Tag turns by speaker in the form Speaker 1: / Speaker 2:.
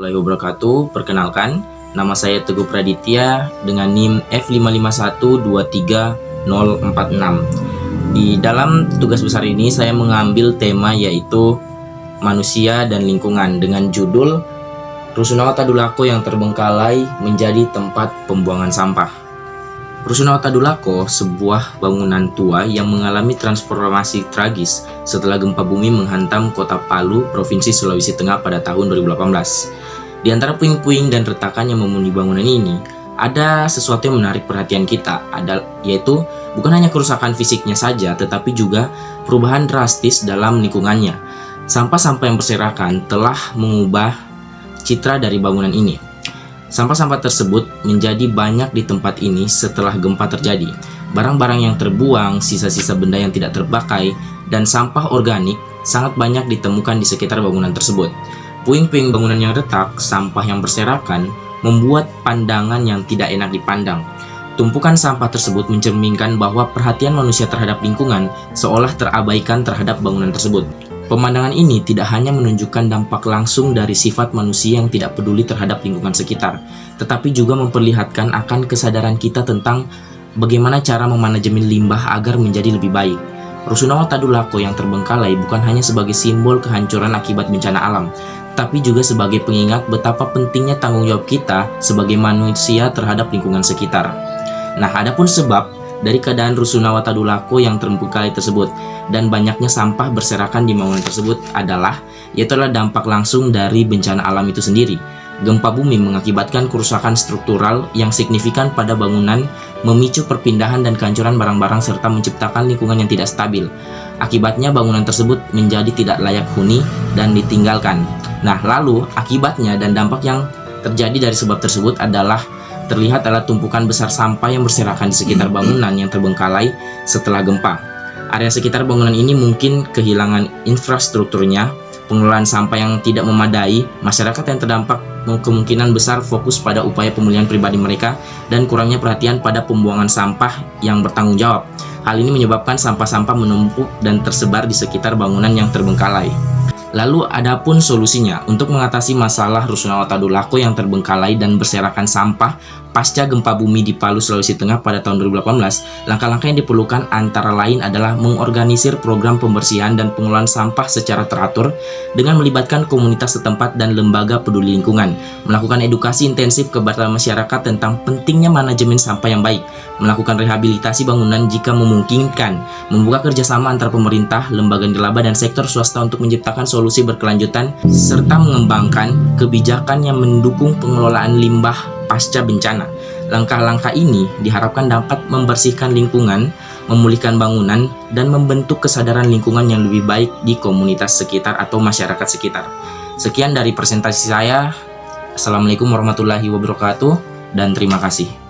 Speaker 1: Warahmatullahi wabarakatuh. Perkenalkan, nama saya Teguh Praditya dengan NIM F55123046. Di dalam tugas besar ini saya mengambil tema yaitu manusia dan lingkungan dengan judul Rusunawa Tadulako yang terbengkalai menjadi tempat pembuangan sampah. Rusunawa Tadulako, sebuah bangunan tua yang mengalami transformasi tragis setelah gempa bumi menghantam kota Palu, Provinsi Sulawesi Tengah pada tahun 2018. Di antara puing-puing dan retakan yang memenuhi bangunan ini, ada sesuatu yang menarik perhatian kita, yaitu bukan hanya kerusakan fisiknya saja, tetapi juga perubahan drastis dalam lingkungannya. Sampah-sampah yang berserakan telah mengubah citra dari bangunan ini. Sampah-sampah tersebut menjadi banyak di tempat ini setelah gempa terjadi. Barang-barang yang terbuang, sisa-sisa benda yang tidak terpakai, dan sampah organik sangat banyak ditemukan di sekitar bangunan tersebut. Puing-puing bangunan yang retak, sampah yang berserakan, membuat pandangan yang tidak enak dipandang. Tumpukan sampah tersebut mencerminkan bahwa perhatian manusia terhadap lingkungan seolah terabaikan terhadap bangunan tersebut. Pemandangan ini tidak hanya menunjukkan dampak langsung dari sifat manusia yang tidak peduli terhadap lingkungan sekitar, tetapi juga memperlihatkan akan kesadaran kita tentang bagaimana cara memanajemen limbah agar menjadi lebih baik. Rusunawa Tadulako yang terbengkalai bukan hanya sebagai simbol kehancuran akibat bencana alam, tapi juga sebagai pengingat betapa pentingnya tanggung jawab kita sebagai manusia terhadap lingkungan sekitar. Nah, adapun sebab dari keadaan Rusunawa Tadulako yang terbengkalai tersebut dan banyaknya sampah berserakan di bangunan tersebut yaitu dampak langsung dari bencana alam itu sendiri. Gempa bumi mengakibatkan kerusakan struktural yang signifikan pada bangunan, memicu perpindahan dan kehancuran barang-barang serta menciptakan lingkungan yang tidak stabil. Akibatnya bangunan tersebut menjadi tidak layak huni dan ditinggalkan. Nah, lalu akibatnya dan dampak yang terjadi dari sebab tersebut terlihat adalah tumpukan besar sampah yang berserakan di sekitar bangunan yang terbengkalai setelah gempa. Area sekitar bangunan ini mungkin kehilangan infrastrukturnya, pengelolaan sampah yang tidak memadai, masyarakat yang terdampak kemungkinan besar fokus pada upaya pemulihan pribadi mereka, dan kurangnya perhatian pada pembuangan sampah yang bertanggung jawab. Hal ini menyebabkan sampah-sampah menumpuk dan tersebar di sekitar bangunan yang terbengkalai. Lalu adapun solusinya untuk mengatasi masalah Rusunawa Tadulako yang terbengkalai dan berserakan sampah pasca gempa bumi di Palu, Sulawesi Tengah pada tahun 2018, langkah-langkah yang diperlukan antara lain adalah mengorganisir program pembersihan dan pengelolaan sampah secara teratur dengan melibatkan komunitas setempat dan lembaga peduli lingkungan, melakukan edukasi intensif kepada masyarakat tentang pentingnya manajemen sampah yang baik, melakukan rehabilitasi bangunan jika memungkinkan, membuka kerjasama antara pemerintah, lembaga nirlaba, dan sektor swasta untuk menciptakan solusi berkelanjutan, serta mengembangkan kebijakan yang mendukung pengelolaan limbah pasca bencana. Langkah-langkah ini diharapkan dapat membersihkan lingkungan, memulihkan bangunan, dan membentuk kesadaran lingkungan yang lebih baik di komunitas sekitar atau masyarakat sekitar. Sekian dari presentasi saya. Assalamualaikum warahmatullahi wabarakatuh, dan terima kasih.